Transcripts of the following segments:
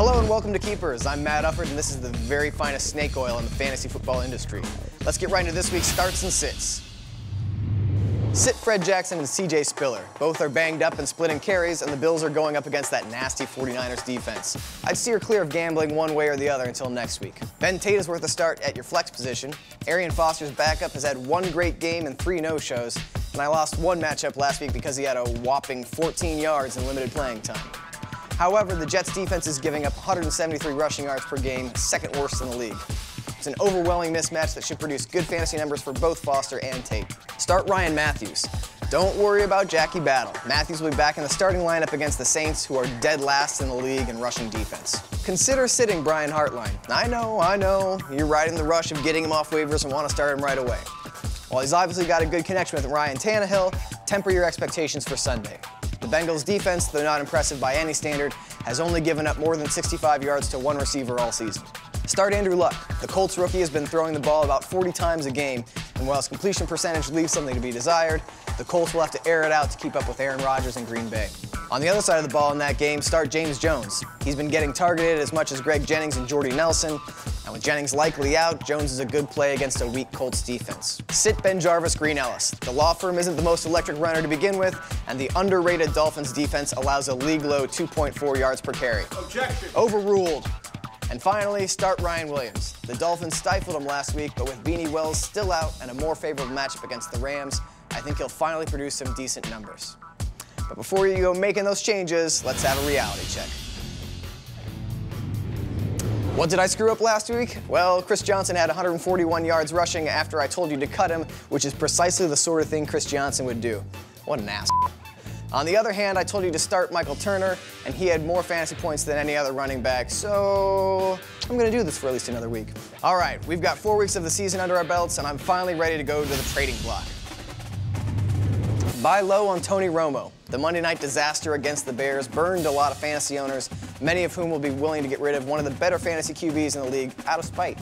Hello and welcome to Keepers. I'm Matt Ufford and this is the very finest snake oil in the fantasy football industry. Let's get right into this week's starts and sits. Sit Fred Jackson and CJ Spiller. Both are banged up and splitting carries, and the Bills are going up against that nasty 49ers defense. I'd steer clear of gambling one way or the other until next week. Ben Tate is worth a start at your flex position. Arian Foster's backup has had one great game and 3 no-shows, and I lost one matchup last week because he had a whopping 14 yards in limited playing time. However, the Jets defense is giving up 173 rushing yards per game, second worst in the league. It's an overwhelming mismatch that should produce good fantasy numbers for both Foster and Tate. Start Ryan Matthews. Don't worry about Jackie Battle. Matthews will be back in the starting lineup against the Saints, who are dead last in the league in rushing defense. Consider sitting Brian Hartline. I know, you're riding the rush of getting him off waivers and want to start him right away. While he's obviously got a good connection with Ryan Tannehill, temper your expectations for Sunday. The Bengals defense, though not impressive by any standard, has only given up more than 65 yards to one receiver all season. Start Andrew Luck. The Colts rookie has been throwing the ball about 40 times a game, and while his completion percentage leaves something to be desired, the Colts will have to air it out to keep up with Aaron Rodgers in Green Bay. On the other side of the ball in that game, start James Jones. He's been getting targeted as much as Greg Jennings and Jordy Nelson, and with Jennings likely out, Jones is a good play against a weak Colts defense. Sit Ben Jarvis, Green Ellis. The law firm isn't the most electric runner to begin with, and the underrated Dolphins defense allows a league-low 2.4 yards per carry. Objection. Overruled. And finally, start Ryan Williams. The Dolphins stifled him last week, but with Beanie Wells still out and a more favorable matchup against the Rams, I think he'll finally produce some decent numbers. But before you go making those changes, let's have a reality check. What did I screw up last week? Well, Chris Johnson had 141 yards rushing after I told you to cut him, which is precisely the sort of thing Chris Johnson would do. What an ass. On the other hand, I told you to start Michael Turner, and he had more fantasy points than any other running back, so I'm going to do this for at least another week. All right, we've got 4 weeks of the season under our belts, and I'm finally ready to go to the trading block. Buy low on Tony Romo. The Monday night disaster against the Bears burned a lot of fantasy owners, many of whom will be willing to get rid of one of the better fantasy QBs in the league out of spite.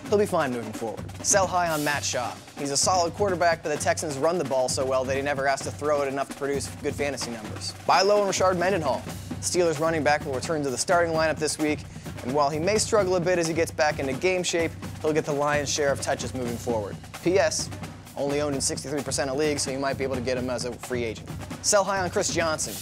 He'll be fine moving forward. Sell high on Matt Shaw. He's a solid quarterback, but the Texans run the ball so well that he never has to throw it enough to produce good fantasy numbers. Buy low on Rashard Mendenhall. Steelers running back will return to the starting lineup this week, and while he may struggle a bit as he gets back into game shape, he'll get the lion's share of touches moving forward. P.S. Only owned in 63% of leagues, so you might be able to get him as a free agent. Sell high on Chris Johnson.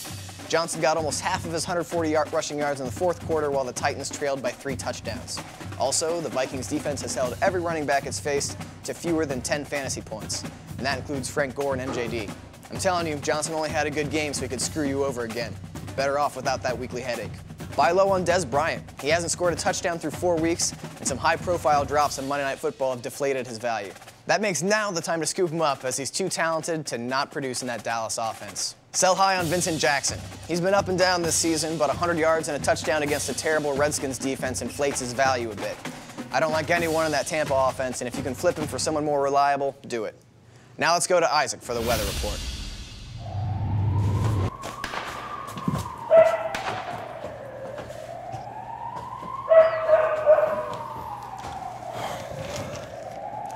Johnson got almost half of his 140 rushing yards in the fourth quarter while the Titans trailed by 3 touchdowns. Also, the Vikings defense has held every running back it's faced to fewer than 10 fantasy points, and that includes Frank Gore and MJD. I'm telling you, Johnson only had a good game so he could screw you over again. Better off without that weekly headache. Buy low on Dez Bryant. He hasn't scored a touchdown through 4 weeks, and some high-profile drops in Monday Night Football have deflated his value. That makes now the time to scoop him up, as he's too talented to not produce in that Dallas offense. Sell high on Vincent Jackson. He's been up and down this season, but 100 yards and a touchdown against a terrible Redskins defense inflates his value a bit. I don't like anyone in that Tampa offense, and if you can flip him for someone more reliable, do it. Now let's go to Isaac for the weather report.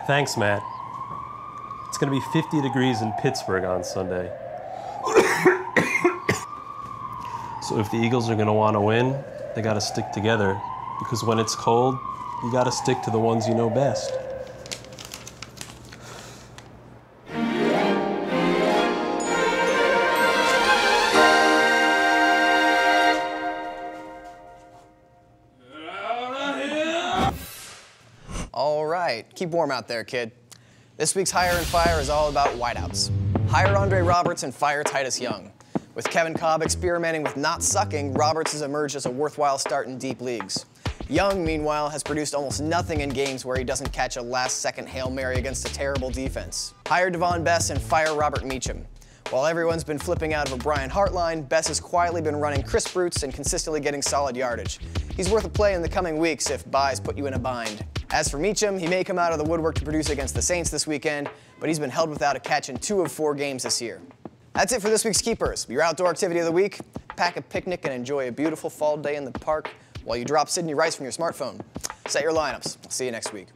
Thanks, Matt. It's going to be 50 degrees in Pittsburgh on Sunday. So if the Eagles are going to want to win, they got to stick together, because when it's cold, you got to stick to the ones you know best. All right, keep warm out there, kid. This week's Hire and Fire is all about wideouts. Hire Andre Roberts and fire Titus Young. With Kevin Cobb experimenting with not sucking, Roberts has emerged as a worthwhile start in deep leagues. Young, meanwhile, has produced almost nothing in games where he doesn't catch a last-second Hail Mary against a terrible defense. Hire Devon Bess and fire Robert Meacham. While everyone's been flipping out of a Brian Hartline, Bess has quietly been running crisp routes and consistently getting solid yardage. He's worth a play in the coming weeks if buys put you in a bind. As for Meacham, he may come out of the woodwork to produce against the Saints this weekend, but he's been held without a catch in 2 of 4 games this year. That's it for this week's Keepers, your outdoor activity of the week. Pack a picnic and enjoy a beautiful fall day in the park while you drop Sydney Rice from your smartphone. Set your lineups. I'll see you next week.